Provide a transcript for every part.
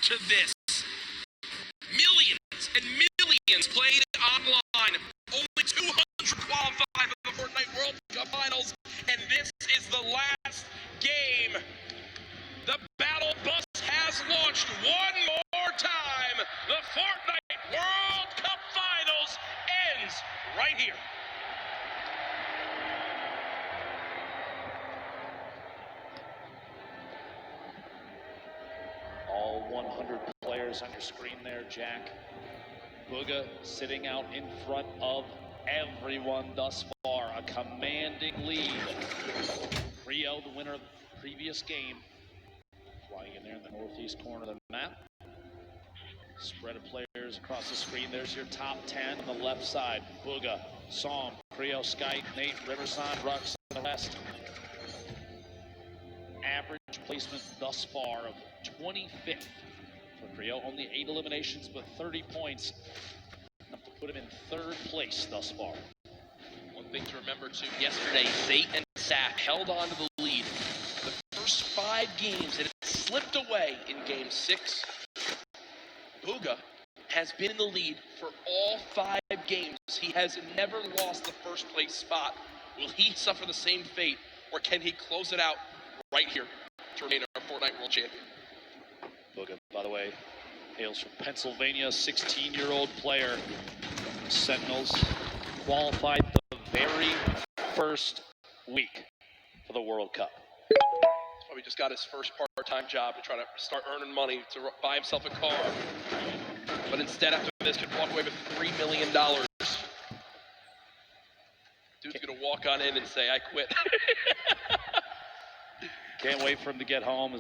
to this. Millions and millions played online. Only 200 qualify for the Fortnite World Cup Finals, and this is the last game. The battle bus has launched one more time. The Fortnite World Cup Finals ends right here. All 100 players on your screen there, Jack. Booga sitting out in front of everyone thus far. A commanding lead. Rio, the winner of the previous game, flying in there in the northeast corner of the map. Spread of players across the screen. There's your top 10 on the left side. Booga, Psalm, Creo, Skype, Nate, Riverside, Rux, and the rest. Average placement thus far of 25th for Creo. Only 8 eliminations, but 30 points. Enough to put him in 3rd place thus far. One thing to remember too, yesterday, Zate and Sack held on to the lead. The first 5 games, and it slipped away in game 6. Booga has been in the lead for all 5 games. He has never lost the first place spot. Will he suffer the same fate, or can he close it out right here to remain our Fortnite World Champion? Booga, by the way, hails from Pennsylvania, 16-year-old player. Sentinels qualified the very first week for the World Cup. That's why he just got his first part-time job to try to start earning money to buy himself a car. But instead, after this, could walk away with $3 million. Dude's gonna walk on in and say, I quit. Can't wait for him to get home.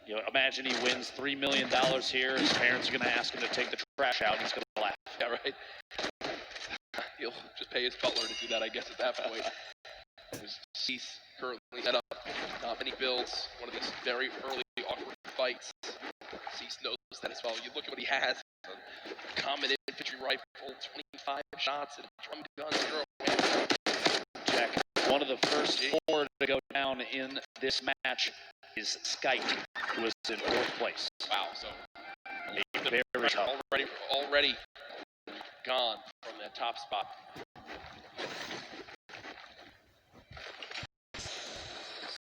You know, imagine he wins $3 million here. His parents are going to ask him to take the trash out, and he's going to laugh. Yeah, right. He'll just pay his butler to do that, I guess, at that point. Cease currently set up not many builds. One of his very early awkward fights. Cease knows that as well. You look at what he has: a common infantry rifle, 25 shots, and a drum gun. Jack, one of the first 4 to go down in this match is Skype, who is in 4th place. Wow, so very tough. Already gone from that top spot.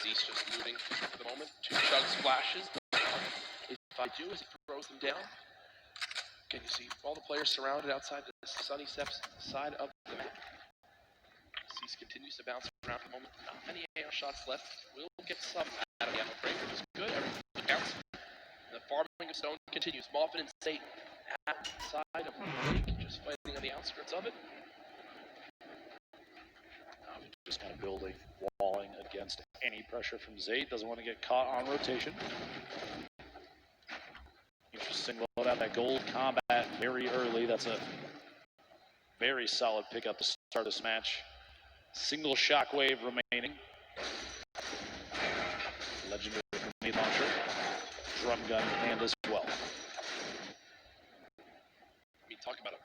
Cease just looting at the moment. 2 chug splashes. If I do, as he throws them down, can you see all the players surrounded outside the sunny steps side of the map? Cease continues to bounce around at the moment. Not many AR shots left. We'll get some out of the ammo break, which is good. Everything counts. The farming of stone continues. Moffin and State outside of the lake, just fighting on the outskirts of it. Just kind of building, walling against any pressure from Zate. Doesn't want to get caught on rotation. Interesting load out that gold combat very early. That's a very solid pickup to start this match. Single shockwave remaining. Legendary grenade launcher. Drum gun in hand as well. I mean, talk about a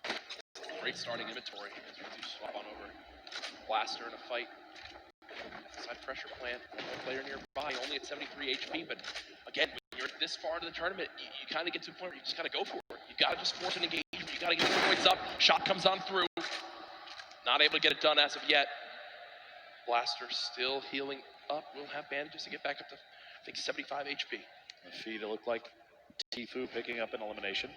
great starting inventory. As we do swap on over. Blaster in a fight. Side pressure plant. One player nearby, only at 73 HP. But again, when you're this far into the tournament, you kind of get to a point where you just got to go for it. You got to just force an engagement. You got to get the points up. Shot comes on through. Not able to get it done as of yet. Blaster still healing up. We'll have bandages to get back up to, I think, 75 HP. The feed, it looked like Tfue picking up an elimination.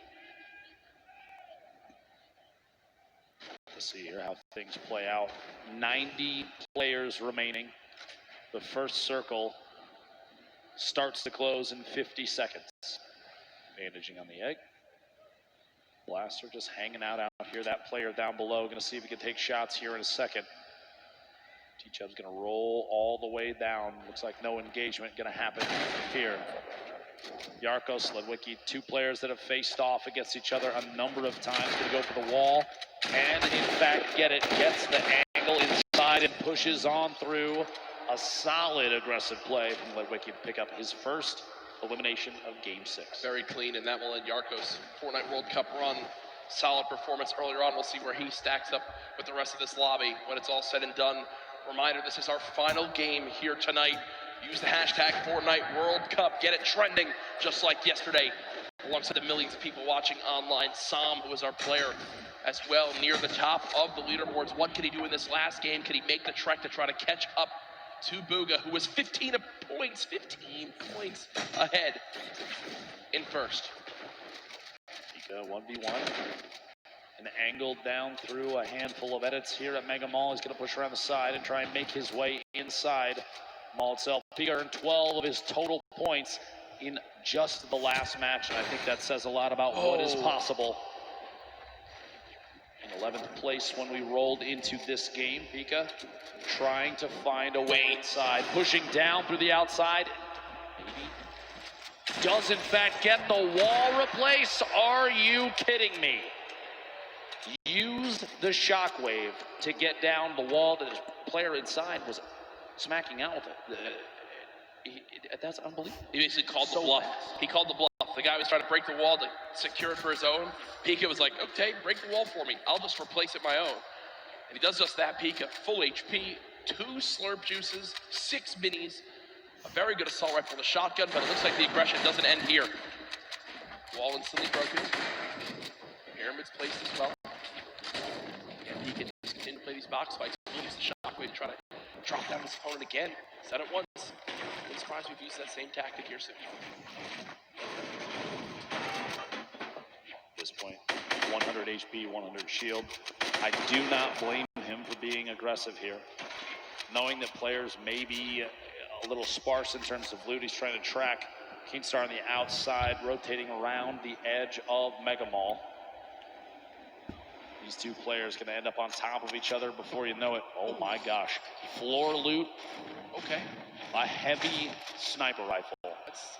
Let's see here how things play out. 90 players remaining. The first circle starts to close in 50 seconds. Bandaging on the egg. Blaster just hanging out here. That player down below. Going to see if he can take shots here in a second. T-Chub's going to roll all the way down. Looks like no engagement going to happen here. Yarko, Sledwicki, 2 players that have faced off against each other a number of times. Going to go for the wall. And in fact, get it. Gets the angle inside and pushes on through. A solid aggressive play from Sledwicki to pick up his first elimination of Game 6. Very clean, and that will end Yarko's Fortnite World Cup run. Solid performance earlier on. We'll see where he stacks up with the rest of this lobby when it's all said and done. Reminder, this is our final game here tonight Use the hashtag Fortnite World Cup. Get it trending just like yesterday. Alongside the millions of people watching online, Sam, who was our player as well, near the top of the leaderboards. What could he do in this last game? Could he make the trek to try to catch up to Booga, who was 15 points ahead in first? Pika 1v1. And angled down through a handful of edits here at Mega Mall. He's going to push around the side and try and make his way inside Mall itself. Pika earned 12 of his total points in just the last match, and I think that says a lot about what is possible. In 11th place when we rolled into this game, Pika trying to find a way inside, pushing down through the outside. Maybe does in fact get the wall replace. Are you kidding me? Used the shockwave to get down the wall that his player inside was smacking out with it. That's unbelievable. He basically called the bluff. He called the bluff. The guy was trying to break the wall to secure it for his own. Pika was like, okay, break the wall for me. I'll just replace it my own. And he does just that. Pika, full HP, 2 slurp juices, 6 minis, a very good assault rifle, the shotgun, but it looks like the aggression doesn't end here. Wall instantly broken. Pyramid's placed as well. And he can just continue to play these box fights. He'll use the shockwave to try to drop down his opponent again. Said it once. I'm surprised we've used that same tactic here soon. At this point, 100 HP, 100 shield. I do not blame him for being aggressive here. Knowing that players may be a little sparse in terms of loot, he's trying to track Keenstar on the outside, rotating around the edge of Mega Mall. These two players going to end up on top of each other before you know it. Oh my gosh. Floor loot. Okay. A heavy sniper rifle.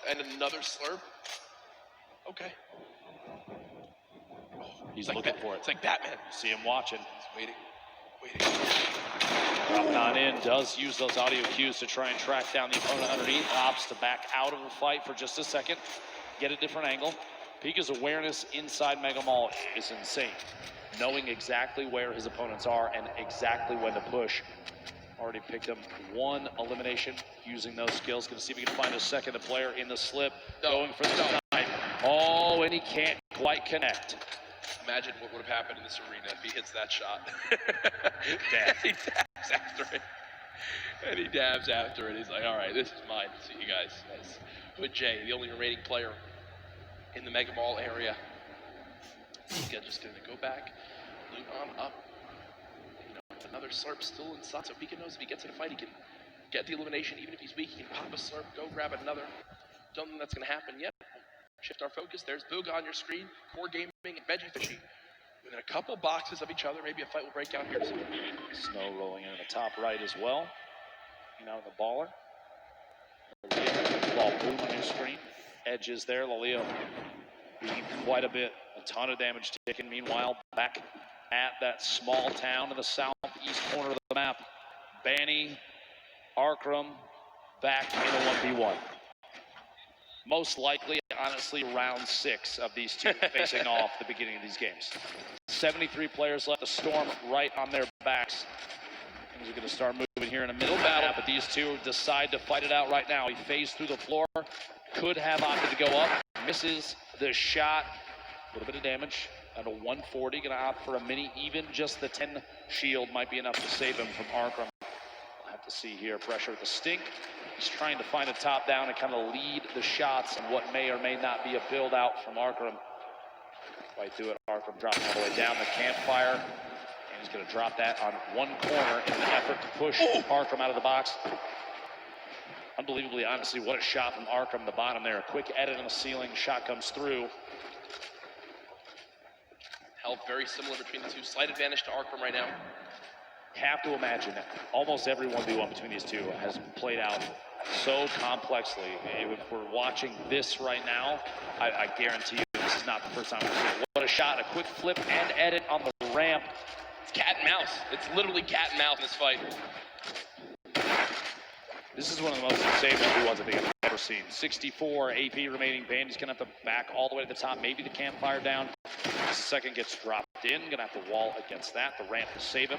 And another slurp. Okay. He's looking for it. It's like Batman. You see him watching. He's waiting. Dropping on in, does use those audio cues to try and track down the opponent underneath. Opts to back out of the fight for just a second. Get a different angle. Pika's awareness inside Mega Mall is insane. Knowing exactly where his opponents are and exactly when to push. Already picked him 1 elimination using those skills. Gonna see if he can find a second player in the slip. Going for the snipe. Oh, and he can't quite connect. Imagine what would have happened in this arena if he hits that shot. He dabs after it. He's like, all right, this is mine. See you guys. That's Hood J, the only remaining player in the Mega Mall area. Pika just gonna go back, loot on up. You know, another slurp still inside. So Pika knows if he gets in a fight, he can get the elimination. Even if he's weak, he can pop a slurp, go grab another. Don't think that's gonna happen yet. Shift our focus. There's Booga on your screen. Core Gaming and Veggie Fishy. Within a couple boxes of each other, maybe a fight will break out here soon. Snow rolling in the top right as well. You know, the baller. Ball boom on your screen. Edges there. Laleo being quite a bit. A ton of damage taken. Meanwhile, back at that small town in the southeast corner of the map. Banny, Arkram, back in a 1v1. Most likely, honestly, round 6 of these two facing off the beginning of these games. 73 players left. The Storm right on their backs. Things are going to start moving here in a middle battle, but these two decide to fight it out right now. He phased through the floor. Could have opted to go up. Misses the shot. A little bit of damage. At a 140, going to opt for a mini. Even just the 10 shield might be enough to save him from Arkram. We'll have to see here. Pressure with the stink. He's trying to find a top down and kind of lead the shots and what may or may not be a build out from Arkram. Right through it, Arkram dropping all the way down the campfire. And he's going to drop that on one corner in an effort to push Arkram out of the box. Unbelievably, honestly, what a shot from Arkram, the bottom there. A quick edit on the ceiling, shot comes through. Held very similar between the two. Slight advantage to Arkram right now. Have to imagine that almost every 1v1 between these two has played out so complexly. If we're watching this right now, I guarantee you this is not the first time we've seen it. What a shot, a quick flip and edit on the ramp. It's cat and mouse. It's literally cat and mouse in this fight. This is one of the most insane 1v1s I think I've ever seen. 64 AP remaining. Bandy's gonna have to back all the way to the top, maybe the campfire down. As the second gets dropped in, gonna have to wall against that. The ramp to save him.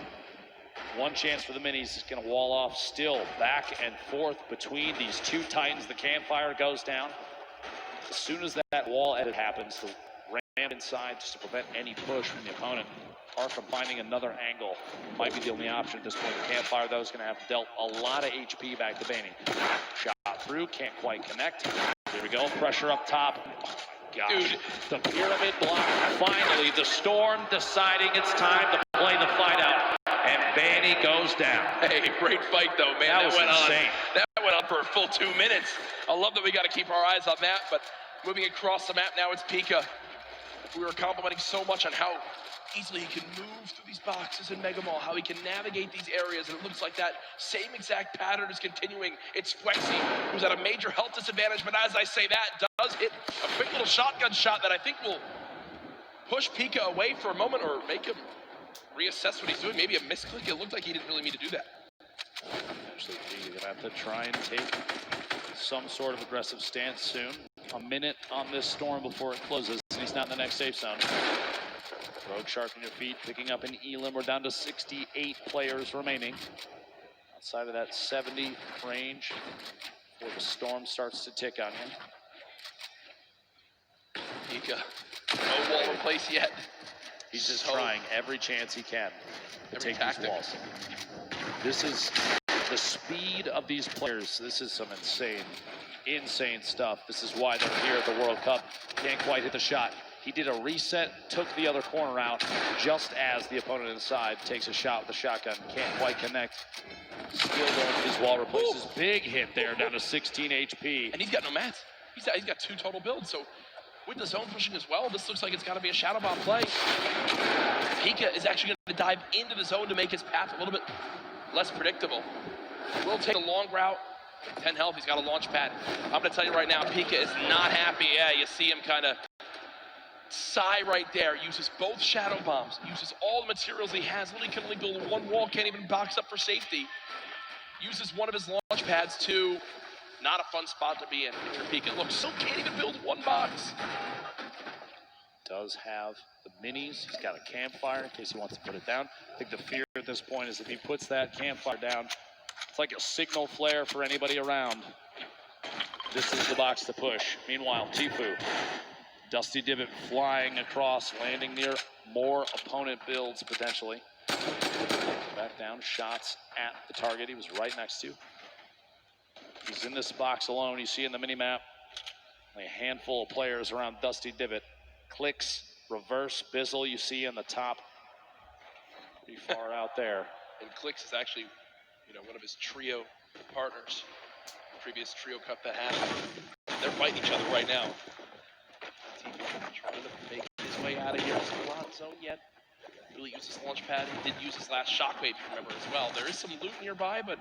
One chance for the minis is going to wall off. Still back and forth between these two titans. The campfire goes down. As soon as that wall edit happens, the ram inside just to prevent any push from the opponent. Apart from finding another angle, might be the only option at this point. The campfire, though, is going to have dealt a lot of HP back to Baney. Shot through, can't quite connect. Here we go, pressure up top. Gosh, dude, the pyramid block. Finally, the Storm deciding it's time to play the fight out. And Baney goes down. Hey, great fight, though, man. That was went insane. That went on for a full 2 minutes. I love that we got to keep our eyes on that, but moving across the map now, it's Pika. We were complimenting so much on how easily he can move through these boxes in Mega Mall, how he can navigate these areas, and it looks like that same exact pattern is continuing. It's Flexi, who's at a major health disadvantage, but as I say that, does hit a quick little shotgun shot that I think will push Pika away for a moment or make him reassess what he's doing. Maybe a misclick. It looked like he didn't really mean to do that. Actually, Pika gonna have to try and take some sort of aggressive stance soon. A minute on this Storm before it closes, and he's not in the next safe zone. Rogue sharpen your feet, picking up an Elim. We're down to 68 players remaining. Outside of that 70 range before the Storm starts to tick on him. Pika, no wall in place yet. He's just trying every chance he can to take these walls. This is the speed of these players. This is some insane stuff. This is why they're here at the World Cup. Can't quite hit the shot. He did a reset, took the other corner out, just as the opponent inside takes a shot with the shotgun. Can't quite connect. Still going for his wall replaces. Big hit there, down to 16 HP. And he's got no mats. He's got 2 total builds, so with the zone pushing as well, this looks like it's got to be a shadow bomb play. Pika is actually going to dive into the zone to make his path a little bit less predictable. Will take a long route. 10 health, he's got a launch pad. I'm going to tell you right now, Pika is not happy. Yeah, you see him kind of sigh right there. Uses both shadow bombs. Uses all the materials he has. Literally can only build 1 wall. Can't even box up for safety. Uses one of his launch pads to not a fun spot to be in. Pika looks so can't even build 1 box. Does have the minis. He's got a campfire in case he wants to put it down. I think the fear at this point is if he puts that campfire down, it's like a signal flare for anybody around. This is the box to push. Meanwhile, Tifu, Dusty Divot flying across, landing near more opponent builds potentially. Back down, shots at the target he was right next to. He's in this box alone. You see in the mini-map, only a handful of players around Dusty Divot. Clicks, reverse, Bizzle you see in the top. Pretty far out there. And Clicks is actually, one of his trio partners. Previous trio cup that happened. They're fighting each other right now. Trying to make his way out of here. Still not in zone yet. Really used his launch pad. He did use his last shockwave, if you remember, as well. There is some loot nearby, but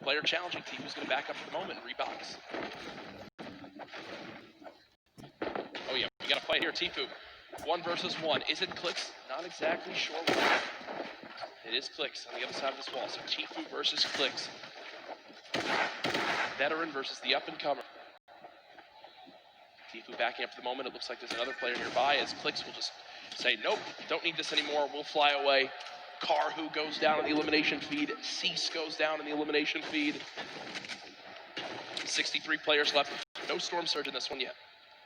player challenging. Tifu's going to back up for the moment and rebox. Oh yeah, we got a fight here. Tifu, 1 versus 1. Is it Clicks? Not exactly sure. It is Clicks on the other side of this wall. So Tifu versus Clicks. Veteran versus the up-and-comer. Tifu backing up for the moment. It looks like there's another player nearby as Clicks will just say, nope, don't need this anymore. We'll fly away. Karhu goes down in the elimination feed. Cease goes down in the elimination feed. 63 players left. No Storm Surge in this one yet.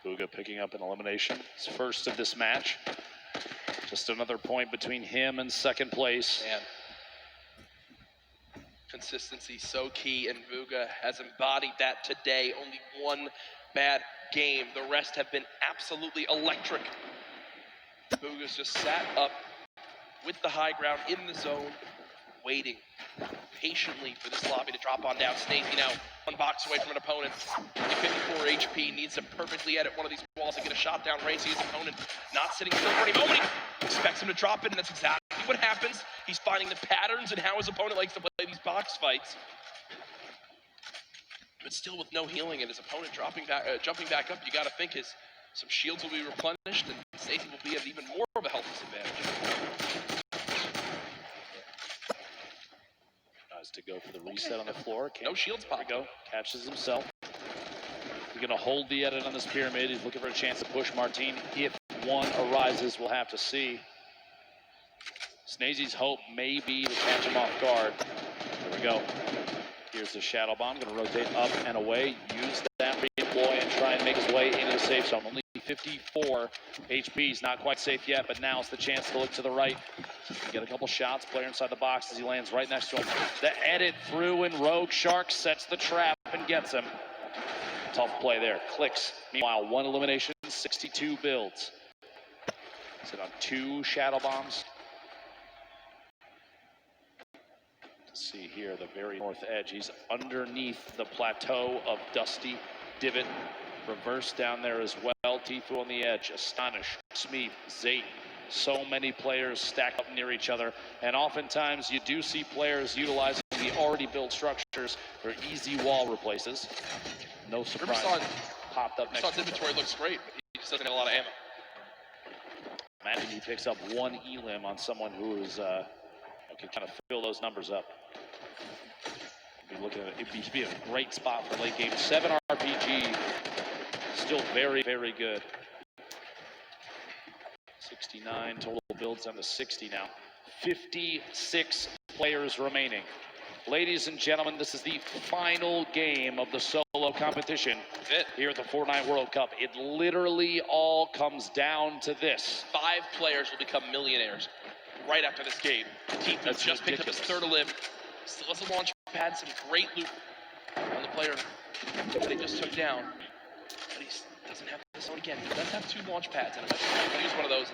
Booga picking up an elimination. His first of this match. Just another point between him and second place. Man. Consistency so key, and Booga has embodied that today. Only 1 bad game. The rest have been absolutely electric. Booga's just sat up with the high ground in the zone, waiting patiently for this lobby to drop on down. Snazy now 1 box away from an opponent. 54 HP, needs to perfectly edit one of these walls to get a shot down range. His opponent not sitting still for any moment. He expects him to drop it, and that's exactly what happens. He's finding the patterns and how his opponent likes to play these box fights. But still with no healing and his opponent jumping back up, you got to think some shields will be replenished and Snazy will be at even more of a health disadvantage. Tries to go for the reset on the floor. No shields pop. There we go. Catches himself. He's going to hold the edit on this pyramid. He's looking for a chance to push Martine. If one arises, we'll have to see. Snazy's hope may be to catch him off guard. Here we go. Here's the shadow bomb, going to rotate up and away, use that redeploy and try and make his way into the safe zone. Only 54 HP, he's not quite safe yet, but now's the chance to look to the right. Get a couple shots, player inside the box as he lands right next to him. The edit through and Rogue Shark sets the trap and gets him. Tough play there, clicks. Meanwhile, 1 elimination, 62 builds. Sit on 2 shadow bombs. See here, the very north edge. He's underneath the plateau of Dusty Divot. Reverse down there as well. Tfue on the edge. Astonish, Smeeth, Zate. So many players stacked up near each other. And oftentimes you do see players utilizing the already built structures for easy wall replaces. No surprise. Popped up next to his inventory looks great, but he just doesn't have a lot of ammo. Imagine he picks up 1 elim on someone who is can kind of fill those numbers up. It'd be a great spot for late game. 7 RPG, still very, very good. 69 total builds down to 60 now. 56 players remaining. Ladies and gentlemen, this is the final game of the solo competition here at the Fortnite World Cup. It literally all comes down to this. 5 players will become millionaires right after this game. Tfue just picked up his 3rd elim. Still has a launch pad, some great loot on the player that he just took down. But he doesn't have this one again. He does have 2 launch pads, and I'll use one of those.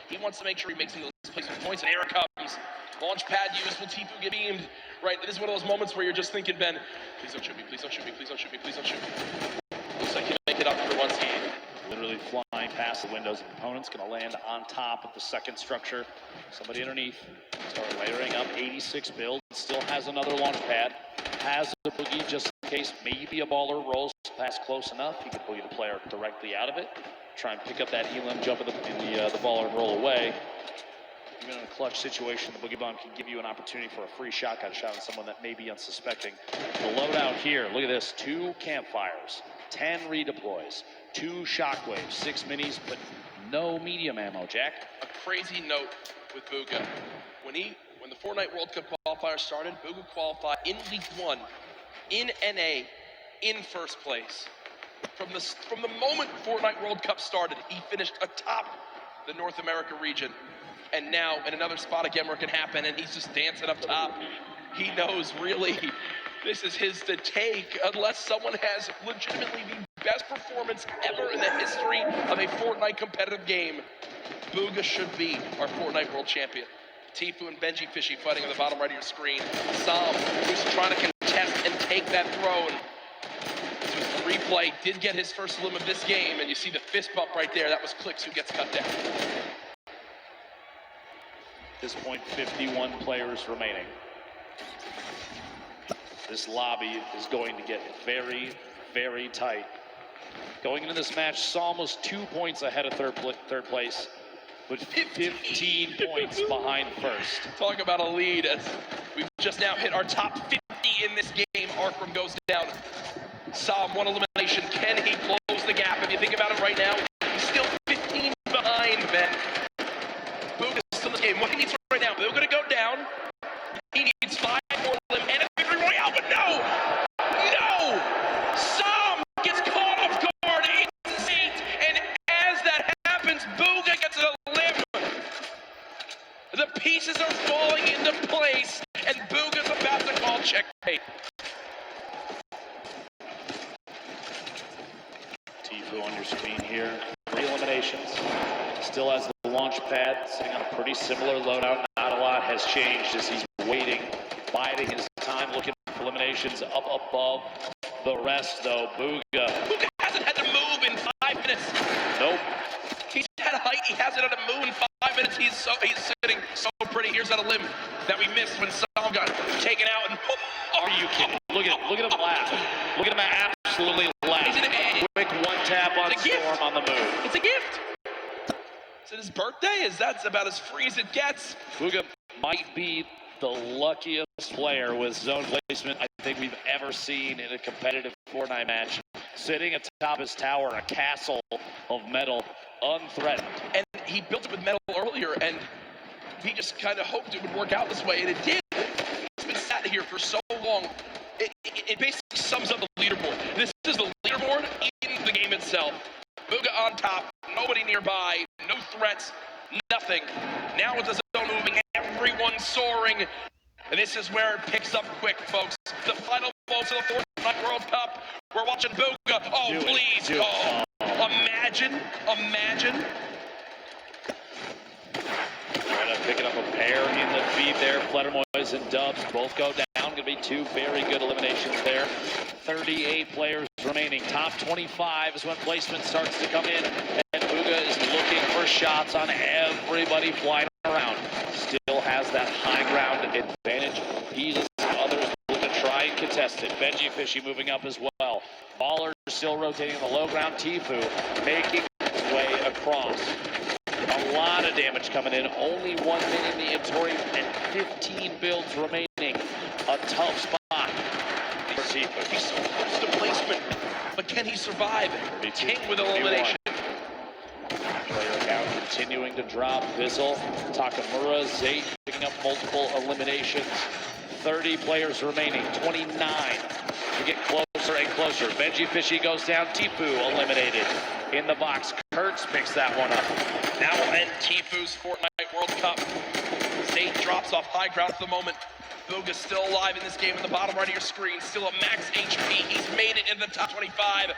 He wants to make sure he makes those placement points, and here it comes. Launch pad used, will Tfue get beamed? Right, this is one of those moments where you're just thinking, Ben, please don't shoot me, please don't shoot me, please don't shoot me, please don't shoot me. Looks like he'll make it up for once. Literally flying past the windows of opponents, going to land on top of the 2nd structure. Somebody underneath. Start layering up 86 build. Still has another launch pad. Has a boogie just in case maybe a baller rolls past close enough. He could boogie the player directly out of it. Try and pick up that elim, jump in the baller and roll away. Even in a clutch situation, the boogie bomb can give you an opportunity for a free shotgun shot on someone that may be unsuspecting. The loadout here, look at this. 2 campfires, 10 redeploys, 2 shockwaves, 6 minis, but no medium ammo, Jack. A crazy note with Bugha. When the Fortnite World Cup qualifier started, Bugha qualified in League 1, in NA, in 1st place. From the moment Fortnite World Cup started, he finished atop the North America region. And now, in another spot again where it can happen, and he's just dancing up top. He knows, really, this is his to take, unless someone has legitimately the best performance ever in the history of a Fortnite competitive game. Bugha should be our Fortnite World Champion. Tfue and Benji Fishy fighting on the bottom right of your screen. Sam, who's trying to contest and take that throne. The replay did get his 1st elim of this game, and you see the fist bump right there. That was Clicks who gets cut down. At this point, 51 players remaining. This lobby is going to get very, very tight. Going into this match, Psalm was 2 points ahead of third place, but 15 points behind 1st. Talk about a lead as we've just now hit our top 50 in this game. Arkram goes down. Psalm 1 elimination. Can he close the gap? If you think about it right now, he's still 15 behind, Ben. Bugha is still in this game. What he needs right now, they're going to go down. He needs 5 more elim and a victory royale, but no! No! Psalm gets caught off guard. It's 8, and as that happens, Bugha gets an elim. The pieces are falling into place, and Bugha's about to call checkmate. Tfue on your screen here. 3 eliminations. Still has the launch pad, sitting on a pretty similar loadout. Not a lot has changed as he's waiting, biding his time, looking for eliminations up above the rest, though. Bugha hasn't had to move in 5 minutes. Nope. He's had a height. He hasn't had to move in 5 minutes. He's sitting so pretty. Here's that elim that we missed when Sam got taken out. And are you kidding? Look at him laugh. Look at him absolutely laugh. Quick 1 tap on Storm on the move. It's a gift. Is it his birthday? That's about as free as it gets. Bugha might be the luckiest player with zone placement I think we've ever seen in a competitive Fortnite match. Sitting atop his tower, a castle of metal, unthreatened. And he built it with metal earlier, and he just kind of hoped it would work out this way, and it did. He's been sat here for so long. It basically sums up the leaderboard. This is the leaderboard in the game itself. Booga on top, nobody nearby, no threats, nothing. Now with the zone moving, everyone soaring. And this is where it picks up quick, folks. The final moments of the Fortnite World Cup. We're watching Booga. Oh, please. Oh, imagine. Picking up a pair in the feed there. Fledermoys and Dubs both go down. Going to be two very good eliminations there. 38 players remaining. Top 25 is when placement starts to come in. And Booga is looking for shots on everybody flying around. Still has that high ground advantage. He's others looking to try and contest it. Benji Fishy moving up as well. Baller still rotating on the low ground. Tifu making his way across. A lot of damage coming in. Only 1 minute in the inventory and 15 builds remaining. A tough spot. He's so close to placement, but can he survive? King with elimination. Player count continuing to drop. Vizzle, Takamura, Zate picking up multiple eliminations. 30 players remaining. 29 to get closer and closer. Benji Fishy goes down. Tifu eliminated in the box. Kurtz picks that one up. Now will end Tifu's Fortnite World Cup. Zate drops off high ground at the moment. Booga's still alive in this game in the bottom right of your screen. Still a max HP. He's made it in the top 25.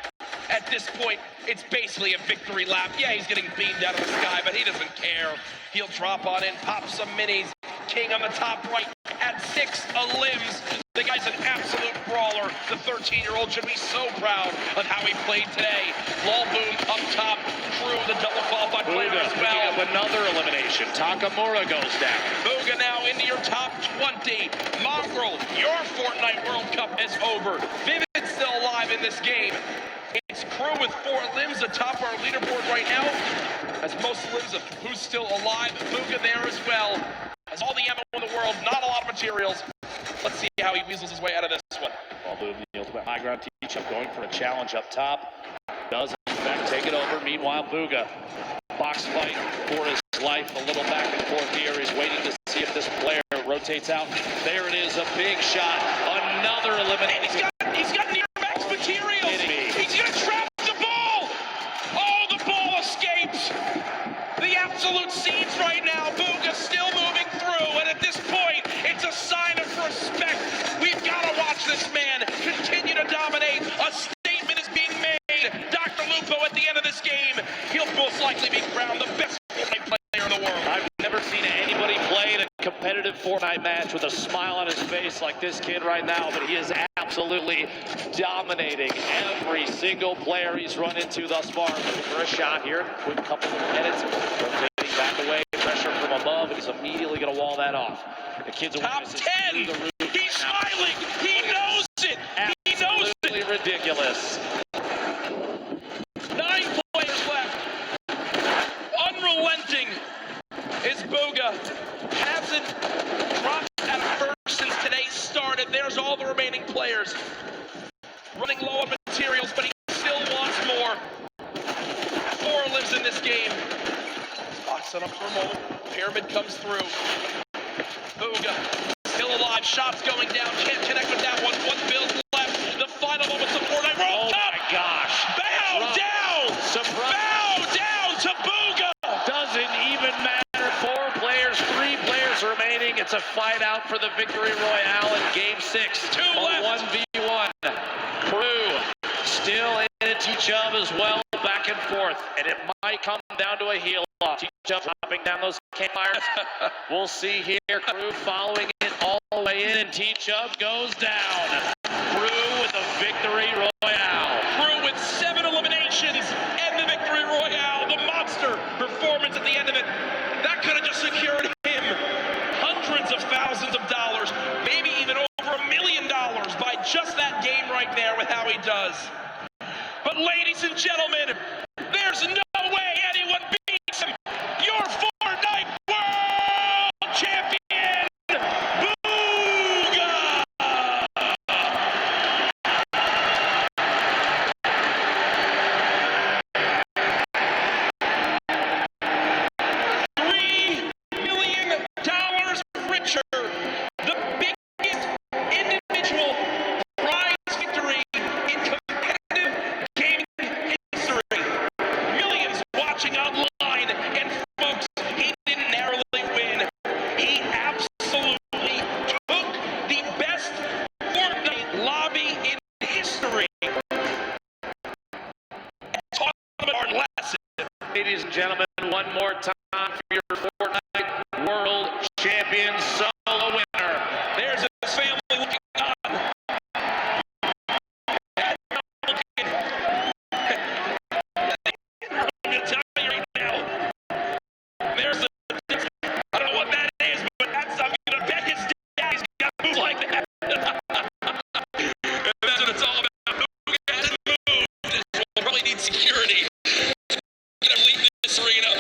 At this point, it's basically a victory lap. Yeah, he's getting beamed out of the sky, but he doesn't care. He'll drop on in, pop some minis. King on the top right at 6 limbs. The guy's an absolute brawler. The 13-year-old should be so proud of how he played today. Lulboom up top. Crew, the double qualified player as well. Up another elimination. Takamura goes down. Booga now into your top 20. Mongrel, your Fortnite World Cup is over. Vivid's still alive in this game. It's Crew with 4 limbs atop our leaderboard right now. As most limbs of who's still alive. Booga there as well. Has all the ammo in the world, not a lot of materials. Let's see how he weasels his way out of this one. Lulboom, the ultimate high ground teach-up, going for a challenge up top. Does in fact take it over. Meanwhile, Booga, box fight for his life. A little back and forth here. He's waiting to see if this player rotates out. There it is, a big shot. Another elimination. He's got near max materials. He's gonna trap the ball. Oh, the ball escapes. The absolute scenes right now. Booga's still moving through, and at this point, it's a sign of respect. We've got to watch this man continue to dominate. A statement is being made. Dr. Lupo at the end of this game, he'll most likely be crowned the best Fortnite player in the world. I've never seen anybody play in a competitive Fortnite match with a smile on his face like this kid right now, but he is absolutely dominating every single player he's run into thus far. Looking for a shot here. Quick couple of minutes. Rotating back away. Pressure from above, and he's immediately going to wall that off. The kid's top 10. He's smiling. He knows it. He knows it. Absolutely ridiculous. 9 players left. Unrelenting is Booga. Hasn't dropped at a first since today started. There's all the remaining players. Running low on materials, but he still wants more. 4 lives in this game. Box it up for a moment. Pyramid comes through. Booga still alive. Shots going down. Can't connect with that one. 1 build left. The final moments of Fortnite World Cup. Oh my gosh. Bow down. Surprise. Bow down to Booga. Doesn't even matter. 4 players, 3 players remaining. It's a fight out for the victory royale in game 6. 2 left. 1v1. Crew still in it. T-Chubb as well. Back and forth. And it might come down to a heel off. T-Chubb hopping down those campfires. We'll see here. Crew following it all the way in. And T-Chubb goes down. Crew with the victory royale. Crew with 7 eliminations and the victory royale. The monster performance at the end of it. That could have just secured him hundreds of thousands of dollars, maybe even over $1 million by just that game right there with how he does. But ladies and gentlemen, there's no way anyone beats him. Your Fortnite World Champion, Booga! 3 million watching online. And folks, he didn't narrowly win. He absolutely took the best Fortnite lobby in history and taught them a hard lesson. Ladies and gentlemen, one more time for your Fortnite World Champion solo winner. There's his family looking on. I'm going to tell you right now, there's a, I don't know what that is, but that's, I'm going to bet his daddy's got to move like that. And that's what it's all about. Who has moved? We'll probably need security. Going to leave this arena.